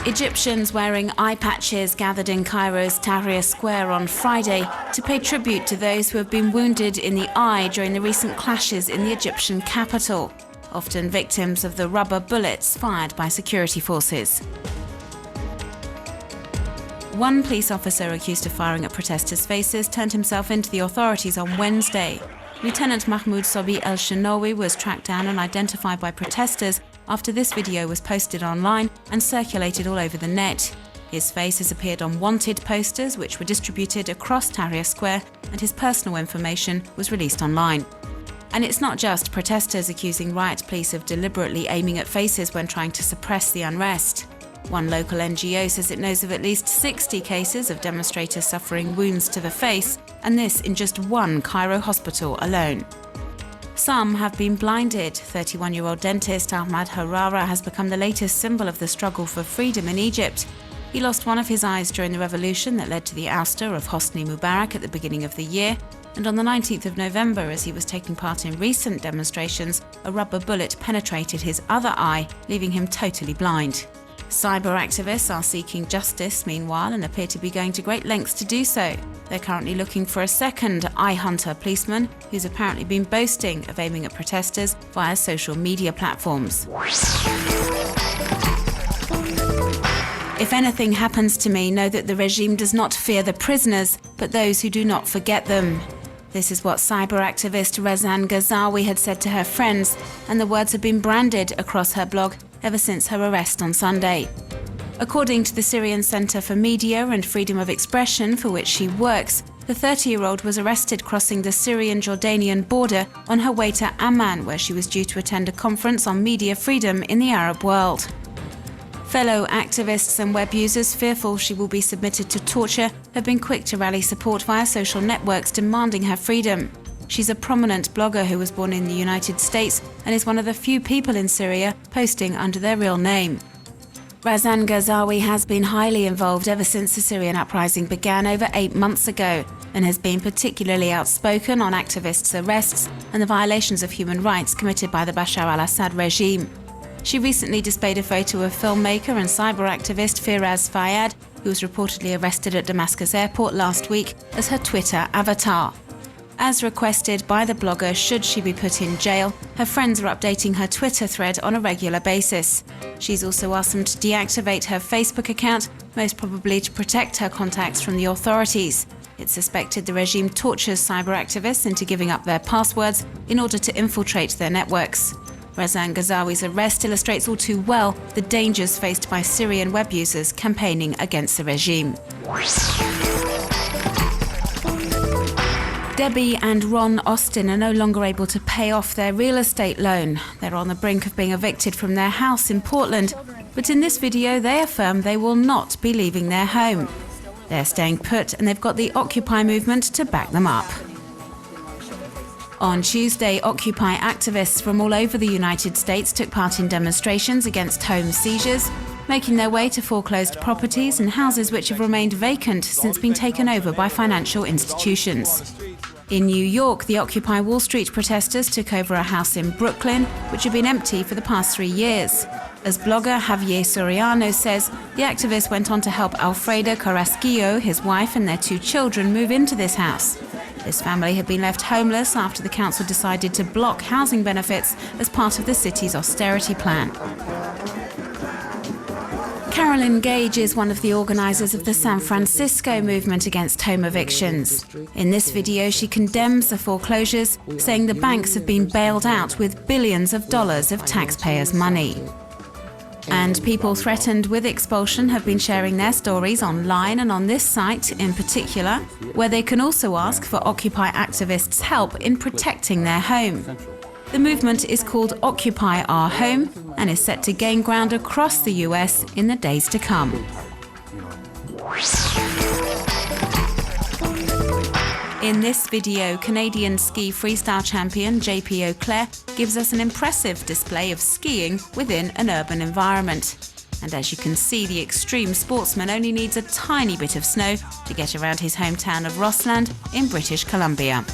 Egyptians wearing eye patches gathered in Cairo's Tahrir Square on Friday to pay tribute to those who have been wounded in the eye during the recent clashes in the Egyptian capital, often victims of the rubber bullets fired by security forces. One police officer accused of firing at protesters' faces turned himself into the authorities on Wednesday. Lieutenant Mahmoud Sobi El-Shinawi was tracked down and identified by protesters after this video was posted online and circulated all over the net. His face has appeared on wanted posters which were distributed across Tahrir Square, and his personal information was released online. And it's not just protesters accusing riot police of deliberately aiming at faces when trying to suppress the unrest. One local NGO says it knows of at least 60 cases of demonstrators suffering wounds to the face, and this in just one Cairo hospital alone. Some have been blinded. 31-year-old dentist Ahmad Harara has become the latest symbol of the struggle for freedom in Egypt. He lost one of his eyes during the revolution that led to the ouster of Hosni Mubarak at the beginning of the year, and on the 19th of November, as he was taking part in recent demonstrations, a rubber bullet penetrated his other eye, leaving him totally blind. Cyber activists are seeking justice, meanwhile, and appear to be going to great lengths to do so. They're currently looking for a second eye hunter policeman who's apparently been boasting of aiming at protesters via social media platforms. If anything happens to me, know that the regime does not fear the prisoners, but those who do not forget them. This is what cyber activist Razan Ghazawi had said to her friends, and the words have been branded across her blog ever since her arrest on Sunday. According to the Syrian Center for Media and Freedom of Expression, for which she works, the 30-year-old was arrested crossing the Syrian-Jordanian border on her way to Amman, where she was due to attend a conference on media freedom in the Arab world. Fellow activists and web users, fearful she will be submitted to torture, have been quick to rally support via social networks demanding her freedom. She's a prominent blogger who was born in the United States and is one of the few people in Syria posting under their real name. Razan Ghazawi has been highly involved ever since the Syrian uprising began over 8 months ago, and has been particularly outspoken on activists' arrests and the violations of human rights committed by the Bashar al-Assad regime. She recently displayed a photo of filmmaker and cyber activist Firaz Fayyad, who was reportedly arrested at Damascus airport last week, as her Twitter avatar. As requested by the blogger, should she be put in jail, her friends are updating her Twitter thread on a regular basis. She's also asked them to deactivate her Facebook account, most probably to protect her contacts from the authorities. It's suspected the regime tortures cyber activists into giving up their passwords in order to infiltrate their networks. Razan Ghazawi's arrest illustrates all too well the dangers faced by Syrian web users campaigning against the regime. Debbie and Ron Austin are no longer able to pay off their real estate loan. They're on the brink of being evicted from their house in Portland, but in this video they affirm they will not be leaving their home. They're staying put, and they've got the Occupy movement to back them up. On Tuesday, Occupy activists from all over the United States took part in demonstrations against home seizures, making their way to foreclosed properties and houses which have remained vacant since being taken over by financial institutions. In New York, the Occupy Wall Street protesters took over a house in Brooklyn, which had been empty for the past 3 years. As blogger Javier Soriano says, the activists went on to help Alfredo Carrasquillo, his wife, and their 2 children move into this house. This family had been left homeless after the council decided to block housing benefits as part of the city's austerity plan. Carolyn Gage is one of the organisers of the San Francisco movement against home evictions. In this video, she condemns the foreclosures, saying the banks have been bailed out with billions of dollars of taxpayers' money. And people threatened with expulsion have been sharing their stories online and on this site in particular, where they can also ask for Occupy activists' help in protecting their home. The movement is called Occupy Our Home and is set to gain ground across the US in the days to come. In this video, Canadian ski freestyle champion JP Auclair gives us an impressive display of skiing within an urban environment. And as you can see, the extreme sportsman only needs a tiny bit of snow to get around his hometown of Rossland in British Columbia.